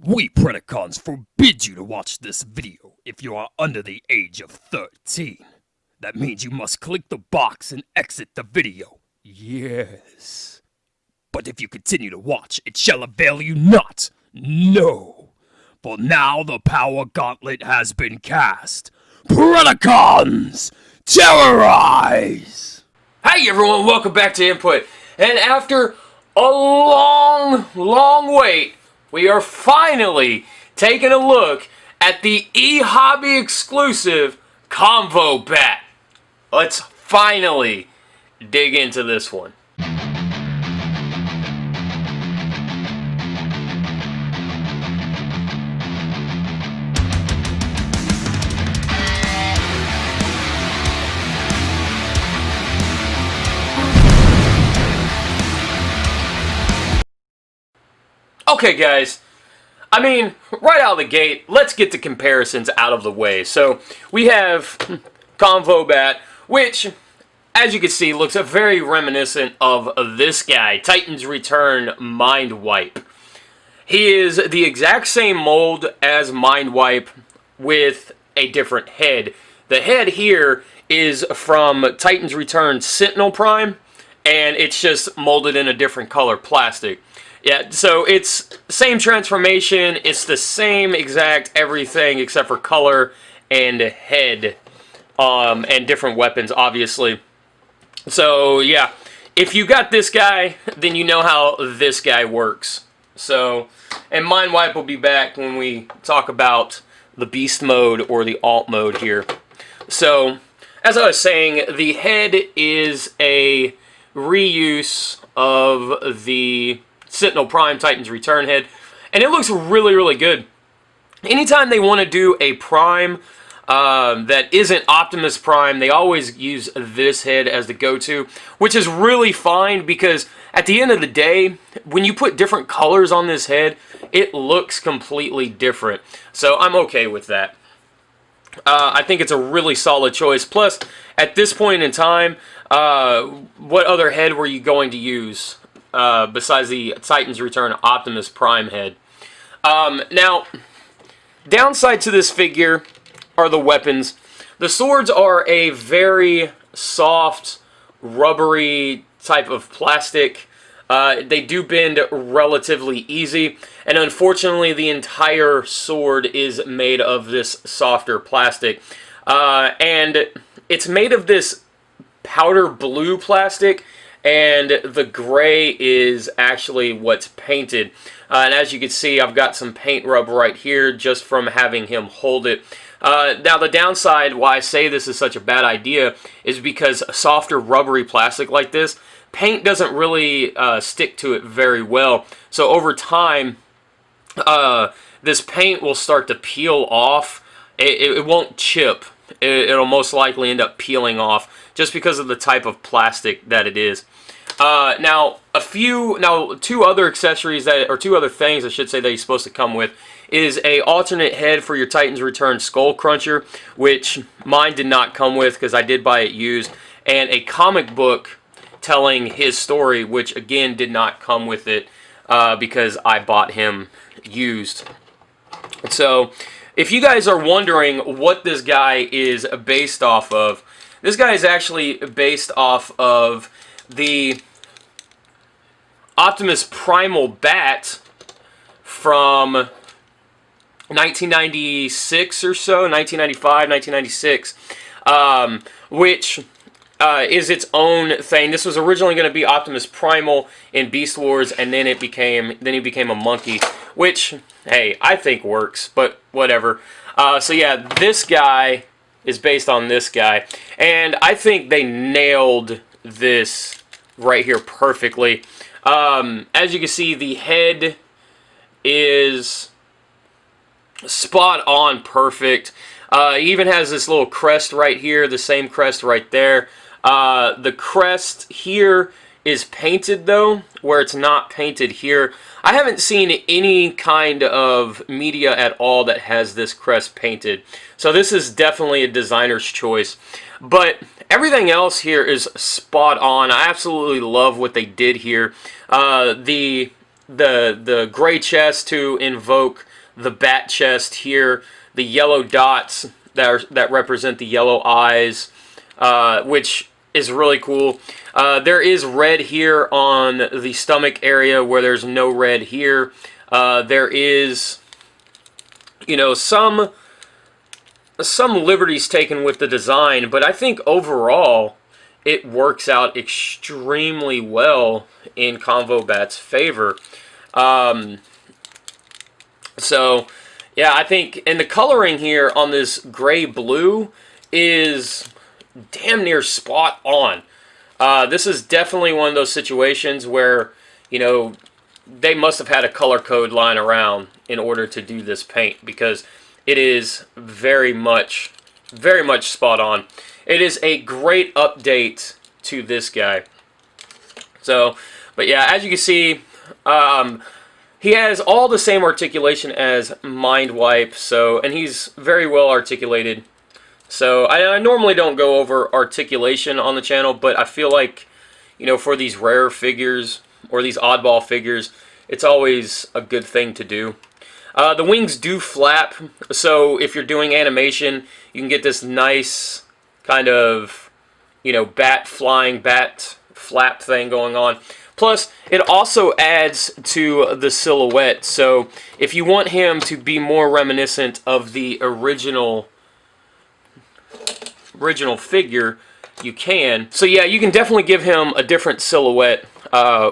We Predacons forbid you to watch this video if you are under the age of 13. That means you must click the box and exit the video. Yes. But if you continue to watch, it shall avail you not. No. For now the power gauntlet has been cast. Predacons, terrorize! Hey everyone, welcome back to Input. And after a long wait, we are finally taking a look at the eHobby exclusive Convo Bat. Let's finally dig into this one. Okay guys, I mean, right out of the gate, let's get the comparisons out of the way. So, we have Convo Bat, which, as you can see, looks very reminiscent of this guy, Titan's Return Mind Wipe. He is the exact same mold as Mind Wipe with a different head. The head here is from Titan's Return Sentinel Prime, and it's just molded in a different color plastic. Yeah, so it's same transformation, it's the same exact everything except for color and head, and different weapons, obviously. So, yeah, if you got this guy, then you know how this guy works. So, and Mind Wipe will be back when we talk about the Beast mode or the Alt mode here. So, as I was saying, the head is a reuse of the Sentinel Prime Titan's Return head, and it looks really good. Anytime they want to do a Prime that isn't Optimus Prime, they always use this head as the go-to, which is really fine because at the end of the day, when you put different colors on this head, it looks completely different. So I'm okay with that. I think it's a really solid choice. Plus, at this point in time, what other head were you going to use? Besides the Titan's Return Optimus Prime head. Now, downside to this figure are the weapons. The swords are a very soft, rubbery type of plastic. They do bend relatively easy, and unfortunately the entire sword is made of this softer plastic. And it's made of this powder blue plastic, and the gray is actually what's painted. And as you can see, I've got some paint rub right here just from having him hold it. Now the downside why I say this is such a bad idea is because softer rubbery plastic like this, paint doesn't really stick to it very well. So over time, this paint will start to peel off. It won't chip. It'll most likely end up peeling off just because of the type of plastic that it is. Now two other accessories two other things I should say that he's supposed to come with is a alternate head for your Titan's Return Skull Cruncher, which mine did not come with because I did buy it used, and a comic book telling his story, which again did not come with it because I bought him used. So, if you guys are wondering what this guy is based off of, this guy is actually based off of the Optimus Primal Bat from 1996 or so, 1995, 1996, which is its own thing. This was originally going to be Optimus Primal in Beast Wars, and then he became a monkey, which, hey, I think works, but whatever. So yeah, this guy is based on this guy, and I think they nailed this right here perfectly. As you can see, the head is spot on perfect. Even has this little crest right here, the same crest right there. The crest here is painted though, where it's not painted here. I haven't seen any kind of media at all that has this crest painted. So this is definitely a designer's choice. But everything else here is spot on. I absolutely love what they did here. The the gray chest to invoke the bat chest here, the yellow dots that represent the yellow eyes, which is really cool. There is red here on the stomach area where there's no red here. There is, you know, some liberties taken with the design, but I think overall it works out extremely well in Convo Bat's favor. So, yeah, I think, and the coloring here on this gray-blue is damn near spot on. This is definitely one of those situations where, you know, they must have had a color code lying around in order to do this paint, because it is very much spot on. It is a great update to this guy. So, but yeah, as you can see, he has all the same articulation as Mind Wipe, so, and he's very well articulated. So I normally don't go over articulation on the channel, but I feel like, you know, for these rare figures or these oddball figures, it's always a good thing to do. The wings do flap, so if you're doing animation, you can get this nice kind of, you know, flying bat flap thing going on. Plus, it also adds to the silhouette, so if you want him to be more reminiscent of the original figure, you can. So yeah, you can definitely give him a different silhouette,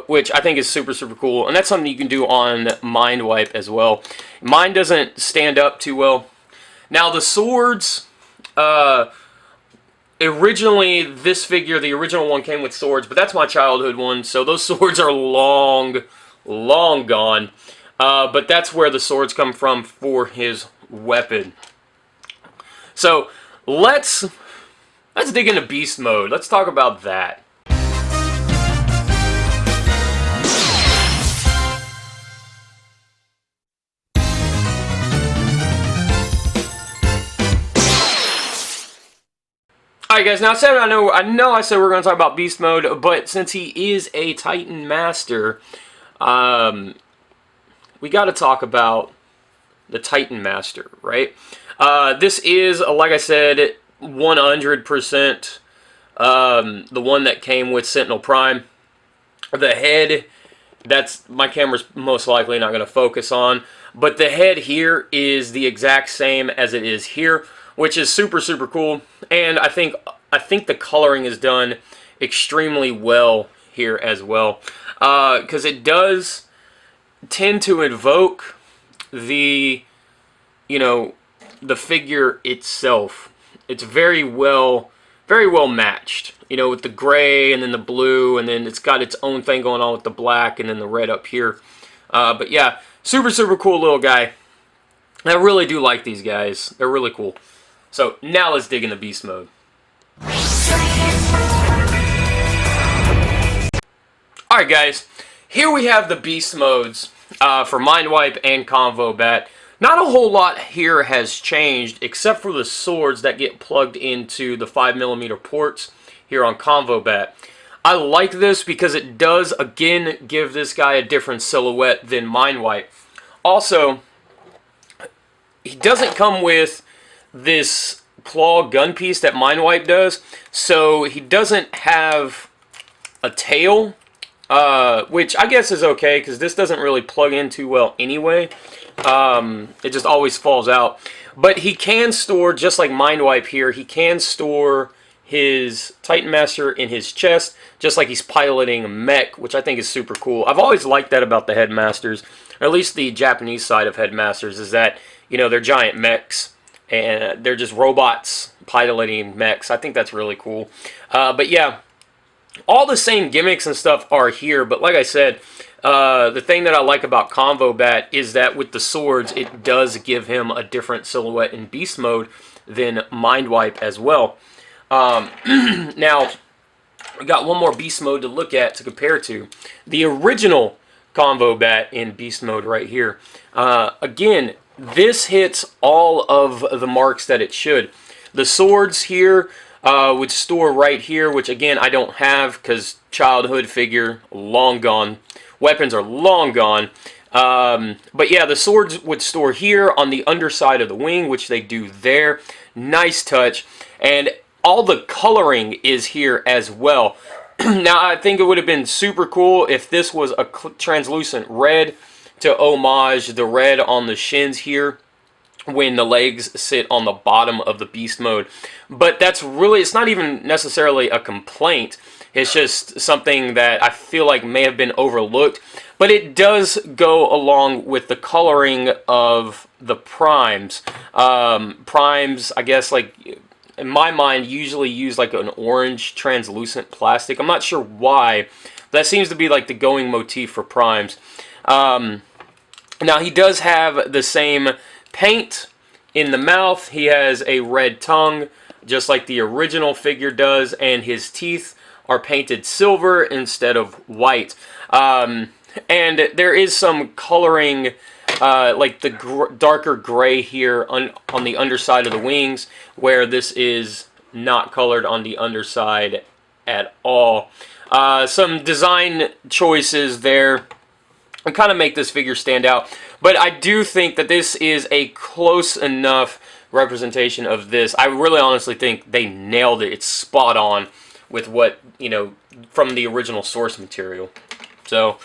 which I think is super cool, and that's something you can do on Mind Wipe as well. Mine doesn't stand up too well. Now the swords, originally this figure, the original one came with swords, but that's my childhood one, so those swords are long gone. But that's where the swords come from for his weapon. So let's dig into beast mode. Let's talk about that. Alright guys, now I know I said we're going to talk about beast mode, but since he is a Titan Master, we got to talk about the Titan Master, right? This is, like I said, 100% the one that came with Sentinel Prime. The head, that's my camera's most likely not going to focus on, but the head here is the exact same as it is here, which is super cool. And I think the coloring is done extremely well here as well, because it does tend to invoke the, you know, the figure itself. It's very well matched, you know, with the gray and then the blue, and then it's got its own thing going on with the black and then the red up here. But yeah, super cool little guy. I really do like these guys. They're really cool. So now let's dig into beast mode. Alright guys, here we have the beast modes for Mind Wipe and Convo Bat. Not a whole lot here has changed except for the swords that get plugged into the 5mm ports here on Convo Bat. I like this because it does again give this guy a different silhouette than Mind Wipe. Also, he doesn't come with this claw gun piece that Mind Wipe does, so he doesn't have a tail, which I guess is okay because this doesn't really plug in too well anyway. It just always falls out. But he can store, just like Mind Wipe here, he can store his Titan Master in his chest, just like he's piloting a mech, which I think is super cool. I've always liked that about the Headmasters, or at least the Japanese side of Headmasters, is that, you know, they're giant mechs, and they're just robots piloting mechs. I think that's really cool. But yeah, all the same gimmicks and stuff are here, but like I said, the thing that I like about Convo Bat is that with the swords, it does give him a different silhouette in beast mode than Mind Wipe as well. Now, we got one more beast mode to look at to compare to. The original Convo Bat in beast mode right here. Again, this hits all of the marks that it should. The swords here would store right here, which again I don't have because childhood figure, long gone. Weapons are long gone. But yeah, the swords would store here on the underside of the wing, which they do there. Nice touch. And all the coloring is here as well. Now, I think it would have been super cool if this was a translucent red to homage the red on the shins here when the legs sit on the bottom of the beast mode. But that's really, it's not even necessarily a complaint. It's just something that I feel like may have been overlooked. But it does go along with the coloring of the primes. Primes, I guess, like, in my mind, usually use like an orange translucent plastic. I'm not sure why. That seems to be like the going motif for primes. Now, he does have the same paint in the mouth. He has a red tongue, just like the original figure does, and his teeth are painted silver instead of white. And there is some coloring, like the darker gray here on the underside of the wings, where this is not colored on the underside at all. Some design choices there and kind of make this figure stand out. But I do think that this is a close enough representation of this. I really honestly think they nailed it. It's spot on with what, you know, from the original source material. So,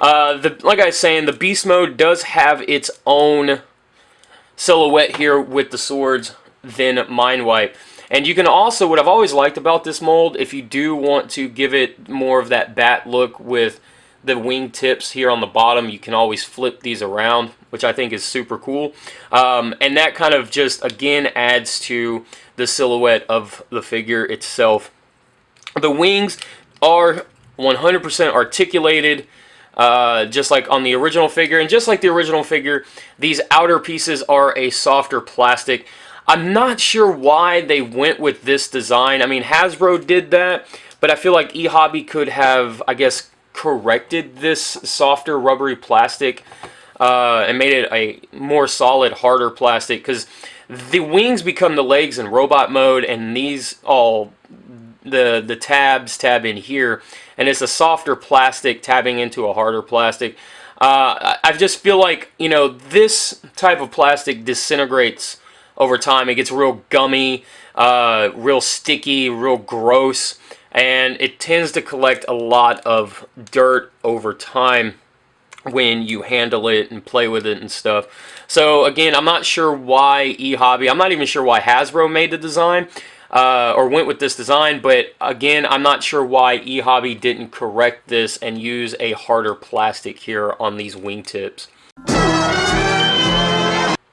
like I was saying, the beast mode does have its own silhouette here with the swords, then Mind Wipe. And you can also, what I've always liked about this mold, if you do want to give it more of that bat look with the wing tips here on the bottom, you can always flip these around, which I think is super cool. And that kind of just, again, adds to the silhouette of the figure itself. The wings are 100% articulated, just like on the original figure. And just like the original figure, these outer pieces are a softer plastic. I'm not sure why they went with this design. I mean, Hasbro did that, but I feel like eHobby could have, I guess, corrected this softer rubbery plastic and made it a more solid, harder plastic, because the wings become the legs in robot mode, and these all the tabs tab in here, and it's a softer plastic tabbing into a harder plastic. I just feel like, you know, this type of plastic disintegrates over time. It gets real gummy, real sticky, real gross, and it tends to collect a lot of dirt over time when you handle it and play with it and stuff. So again, I'm not sure why eHobby, I'm not even sure why Hasbro made the design or went with this design, but again, I'm not sure why eHobby didn't correct this and use a harder plastic here on these wingtips.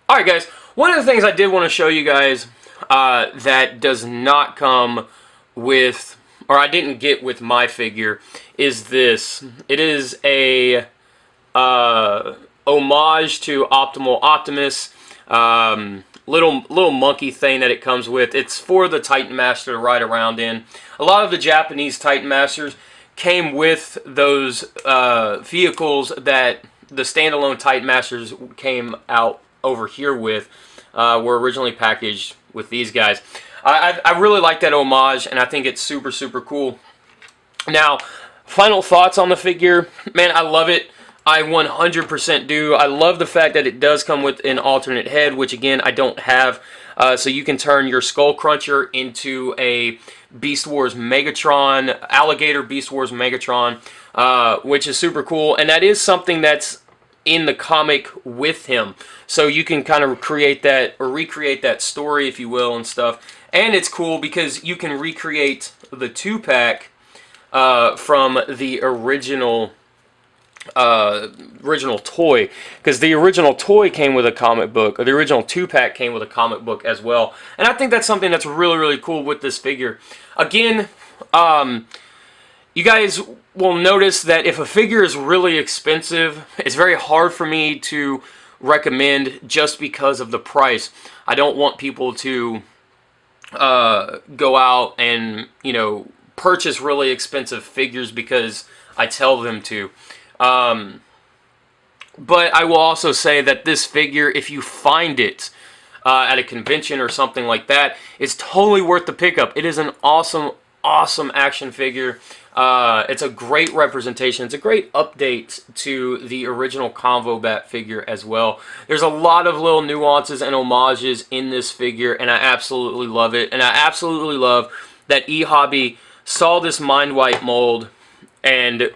Alright guys, one of the things I did want to show you guys that does not come with, or I didn't get with my figure, is this. It is a homage to Optimal Optimus, little monkey thing that it comes with. It's for the Titan Master to ride around in. A lot of the Japanese Titan Masters came with those vehicles that the standalone Titan Masters came out over here with, were originally packaged with these guys. I really like that homage, and I think it's super, super cool. Now, final thoughts on the figure. Man, I love it. I 100% do. I love the fact that it does come with an alternate head, which again, I don't have. So you can turn your Skull Cruncher into a Beast Wars Megatron, Alligator Beast Wars Megatron, which is super cool. And that is something that's in the comic with him. So you can kind of create that, or recreate that story, if you will, and stuff. And it's cool because you can recreate the 2-pack from the original toy, because the original toy came with a comic book, or the original 2-pack came with a comic book as well. And I think that's something that's really, really cool with this figure. Again, you guys will notice that if a figure is really expensive, it's very hard for me to recommend just because of the price. I don't want people to go out and, you know, purchase really expensive figures because I tell them to. But I will also say that this figure, if you find it at a convention or something like that, it's totally worth the pickup. It is an awesome, awesome action figure. It's a great representation. It's a great update to the original Convo Bat figure as well. There's a lot of little nuances and homages in this figure, and I absolutely love it. And I absolutely love that eHobby saw this Mind Wipe mold and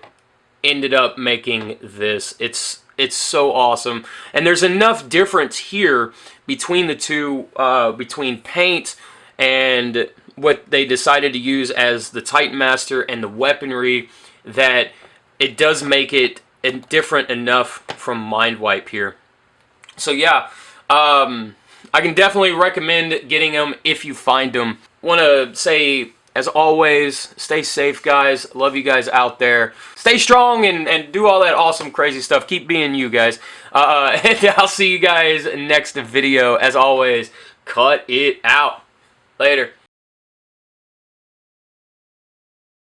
ended up making this. It's so awesome. And there's enough difference here between the two, between paint and what they decided to use as the Titan Master and the weaponry, that it does make it different enough from Mind Wipe here. So yeah, I can definitely recommend getting them if you find them. Want to say, as always, stay safe, guys. Love you guys out there. Stay strong and do all that awesome, crazy stuff. Keep being you guys. And I'll see you guys next video. As always, cut it out. Later.